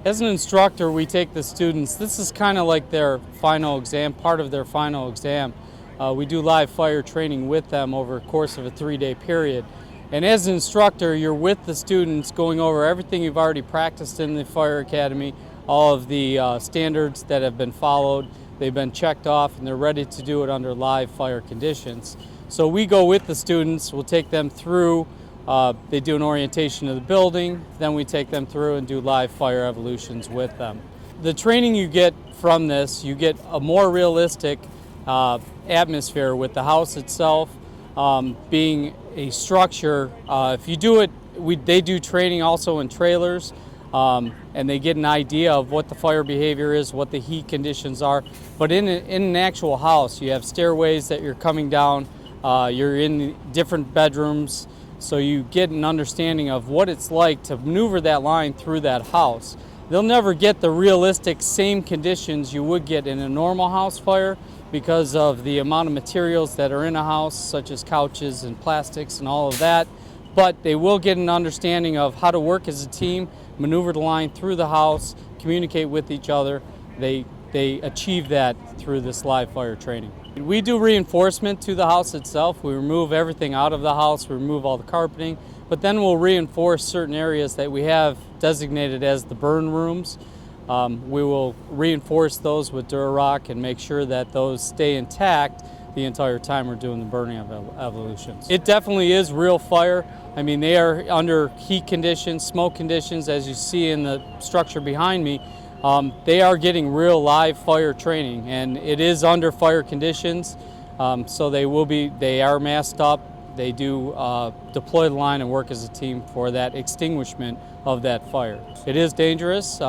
As an instructor, we take the students, this is kind of like their final exam, part of their final exam. We do live fire training with them over the course of a 3-day period. And as an instructor, you're with the students going over everything you've already practiced in the Fire Academy, all of the standards that have been followed, they've been checked off, and they're ready to do it under live fire conditions. So we go with the students, we'll take them through, they do an orientation of the building, then we take them through and do live fire evolutions with them. The training you get from this, you get a more realistic atmosphere with the house itself being a structure. If you do it, they do training also in trailers, and they get an idea of what the fire behavior is, what the heat conditions are. But in an actual house, you have stairways that you're coming down, you're in different bedrooms, so you get an understanding of what it's like to maneuver that line through that house. They'll never get the realistic same conditions you would get in a normal house fire because of the amount of materials that are in a house, such as couches and plastics and all of that. But they will get an understanding of how to work as a team, maneuver the line through the house, communicate with each other. They achieve that through this live fire training. We do reinforcement to the house itself. We remove everything out of the house, we remove all the carpeting, but then we'll reinforce certain areas that we have designated as the burn rooms. We will reinforce those with Durarock and make sure that those stay intact the entire time we're doing the burning of evolutions. It definitely is real fire. I mean, they are under heat conditions, smoke conditions, as you see in the structure behind me. They are getting real live fire training, and it is under fire conditions, so they are masked up. They do deploy the line and work as a team for that extinguishment of that fire. It is dangerous.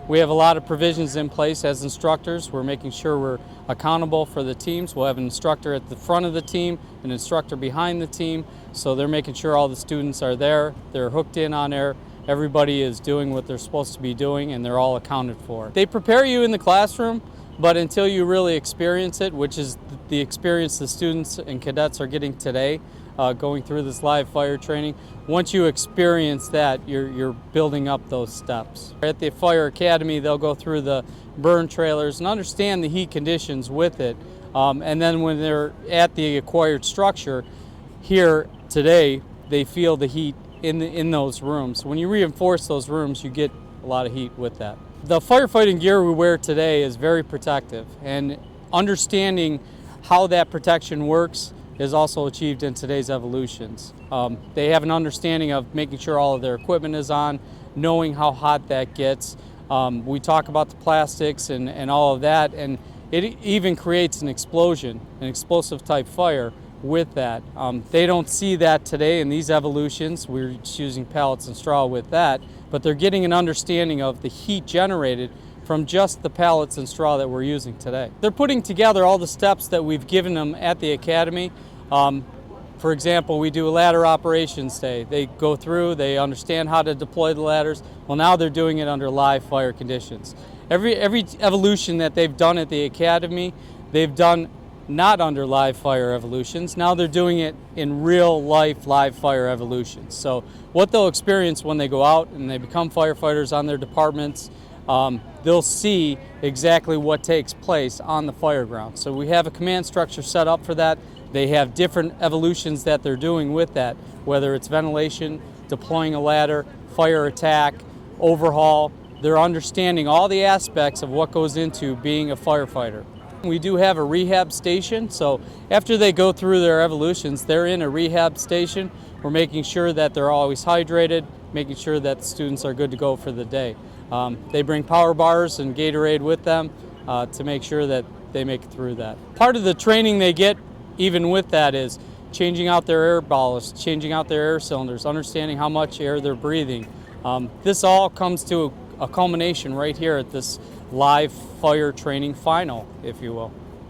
We have a lot of provisions in place as instructors. We're making sure we're accountable for the teams. We'll have an instructor at the front of the team, an instructor behind the team, so they're making sure all the students are there, they're hooked in on there. Everybody is doing what they're supposed to be doing, and they're all accounted for. They prepare you in the classroom, but until you really experience it, which is the experience the students and cadets are getting today, going through this live fire training, once you experience that, you're building up those steps. At the Fire Academy, they'll go through the burn trailers and understand the heat conditions with it, and then when they're at the acquired structure, here today, they feel the heat in those rooms. When you reinforce those rooms, you get a lot of heat with that. The firefighting gear we wear today is very protective, and understanding how that protection works is also achieved in today's evolutions. They have an understanding of making sure all of their equipment is on, knowing how hot that gets. We talk about the plastics and all of that, and it even creates an explosion, an explosive type fire with that. They don't see that today in these evolutions. We're just using pallets and straw with that, but they're getting an understanding of the heat generated from just the pallets and straw that we're using today. They're putting together all the steps that we've given them at the academy. For example, we do a ladder operations day. They go through, they understand how to deploy the ladders. Well, now they're doing it under live fire conditions. Every evolution that they've done at the academy, they've done not under live fire evolutions. Now they're doing it in real life live fire evolutions. So what they'll experience when they go out and they become firefighters on their departments, they'll see exactly what takes place on the fire ground. So we have a command structure set up for that. They have different evolutions that they're doing with that, whether it's ventilation, deploying a ladder, fire attack, overhaul. They're understanding all the aspects of what goes into being a firefighter. We do have a rehab station, so after they go through their evolutions, they're in a rehab station. We're making sure that they're always hydrated, making sure that the students are good to go for the day. They bring power bars and Gatorade with them to make sure that they make it through that. Part of the training they get, even with that, is changing out their air ballast, changing out their air cylinders, understanding how much air they're breathing. This all comes to a culmination right here at this live fire training final, if you will.